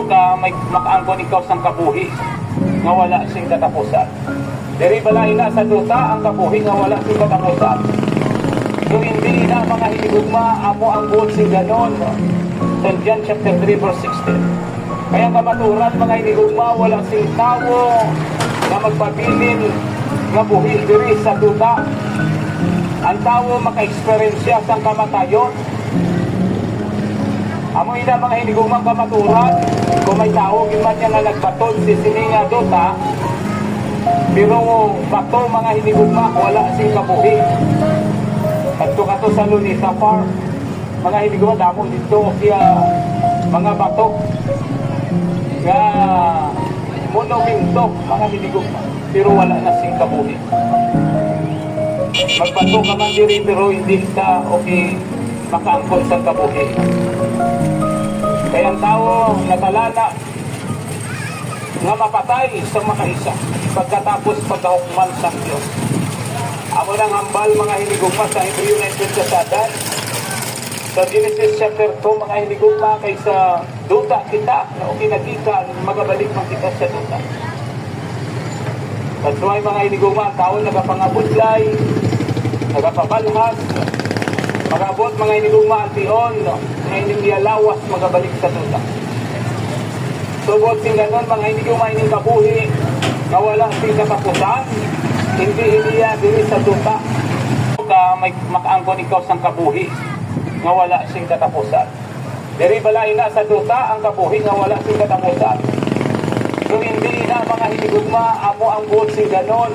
ka may makaangkon ikaw sang kabuhi nga wala sing katapusan. Diri balay na sa duta ang kabuhi nga wala sing katapusan. So hindi na mga hinigugma amo ang buot sing ganon. St. John chapter 3 verse 16. Kaya kamaturan mga hinigugma wala sing tawo na magpabilin nga buhi diri sa duta. Ang tawo maka-experience sang kamatayon. Amo ina mga hinigugmang kamaturan, kung may tao giman niya nga nagbaton si sininga dota, pero bato mga hinigugma wala sing kabuhi. Kadto kato sa Lunita Park, mga hinigugma damo dito kaya mga bato nga monumento mga hinigugma, pero wala na sing kabuhi. Magbato ka man diri pero hindi ka okay makaangkon sa kabuhi. Kaya ang tao natalana nga mapatay sa makaisa pagkatapos pagkahukman sa Diyos. Amo nang hambal mga hinigugma sa Hebreo 19 kasadan. Sa Genesis chapter 2 mga hinigugma kaysa duta kita na ukinagikan magabalik man kita sa duta. That's why mga hinigugma ang tao nagapangabudlay, nagapabalhas, magabot mga hinigugma ang tion na hindi lawas magabalik sa duta. Subot sing ganon mga hinigugma ining kabuhi na wala sing katapusan, hindi niya diri sa duta. Ka may makaangkon ikaw sang kabuhi nga wala sing katapusan. Diri balay na sa duta ang kabuhi nga wala sing katapusan. So hindi na mga hinigugma amo ang buot sing ganon.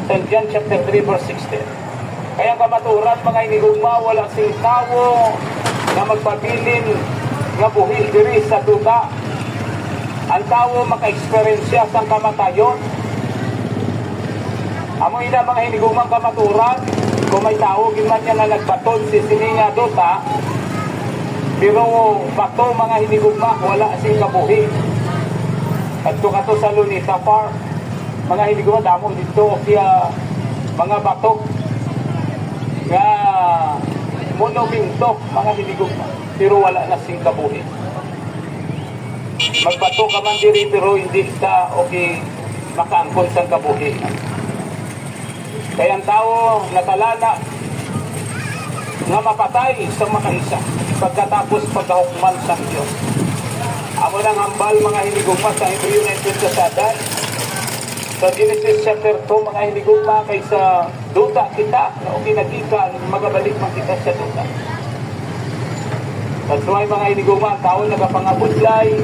St. John chapter 3 verse 16. Kaya kamaturan mga hinigugma wala sing tawo na magpabilin nga buhi diri sa duta. Ang tawo maka-experience sang kamatayon. Amo ina mga hinigugmang kamaturan, kung may tao giman niya nga nagbaton si sininga duta, pero bato mga hinigugma wala sing kabuhi. Kadto kato sa Lunita Park, mga hinigugma damo dito kaya mga bato nga monumento mga hinigugma, pero wala na sing kabuhi. Magbato ka man diri pero hindi ka okay makaangkon sa kabuhi. Kaya ang tao natalana nga mapatay sa makaisa pagkatapos pagkahukman sa Diyos. Amo nang hambal mga hinigugma sa Hebreo 19 kasadan. Sa Genesis chapter 2 mga hinigugma kaysa duta kita na ukinagikan magabalik man kita sa duta. That's why mga hinigugma ang tao nagapangabudlay,